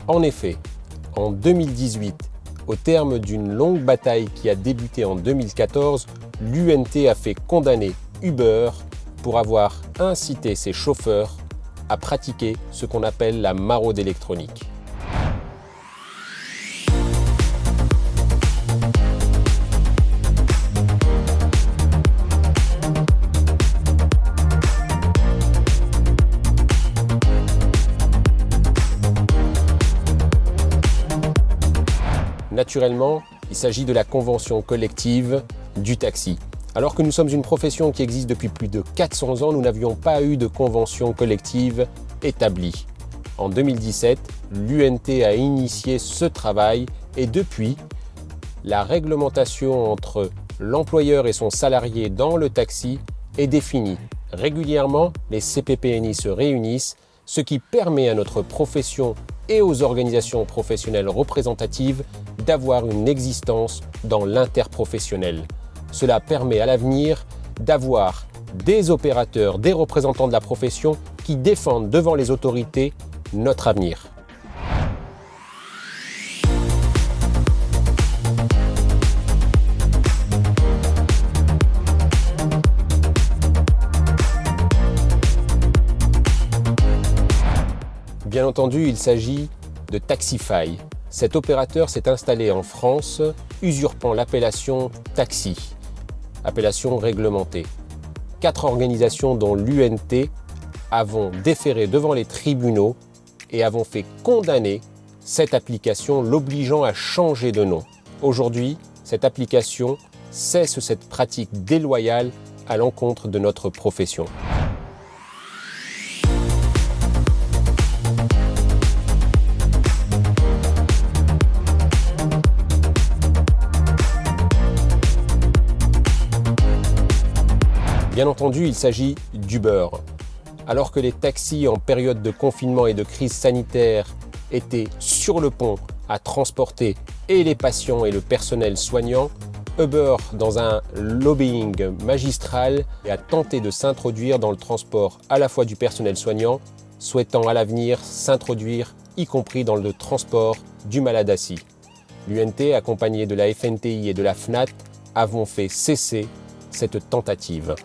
En effet, en 2018, au terme d'une longue bataille qui a débuté en 2014, l'UNT a fait condamner Uber pour avoir incité ses chauffeurs à pratiquer ce qu'on appelle la maraude électronique. Naturellement, il s'agit de la convention collective du taxi. Alors que nous sommes une profession qui existe depuis plus de 400 ans, nous n'avions pas eu de convention collective établie. En 2017, l'UNT a initié ce travail et depuis, la réglementation entre l'employeur et son salarié dans le taxi est définie. Régulièrement, les CPPNI se réunissent, ce qui permet à notre profession et aux organisations professionnelles représentatives d'avoir une existence dans l'interprofessionnel. Cela permet à l'avenir d'avoir des opérateurs, des représentants de la profession qui défendent devant les autorités notre avenir. Bien entendu, il s'agit de Taxify. Cet opérateur s'est installé en France, usurpant l'appellation taxi, appellation réglementée. 4 organisations dont l'UNT avons déféré devant les tribunaux et avons fait condamner cette application, l'obligeant à changer de nom. Aujourd'hui, cette application cesse cette pratique déloyale à l'encontre de notre profession. Bien entendu, il s'agit d'Uber. Alors que les taxis en période de confinement et de crise sanitaire étaient sur le pont à transporter et les patients et le personnel soignant, Uber, dans un lobbying magistral, a tenté de s'introduire dans le transport à la fois du personnel soignant, souhaitant à l'avenir s'introduire y compris dans le transport du malade assis. L'UNT, accompagné de la FNTI et de la FNAT, avons fait cesser cette tentative.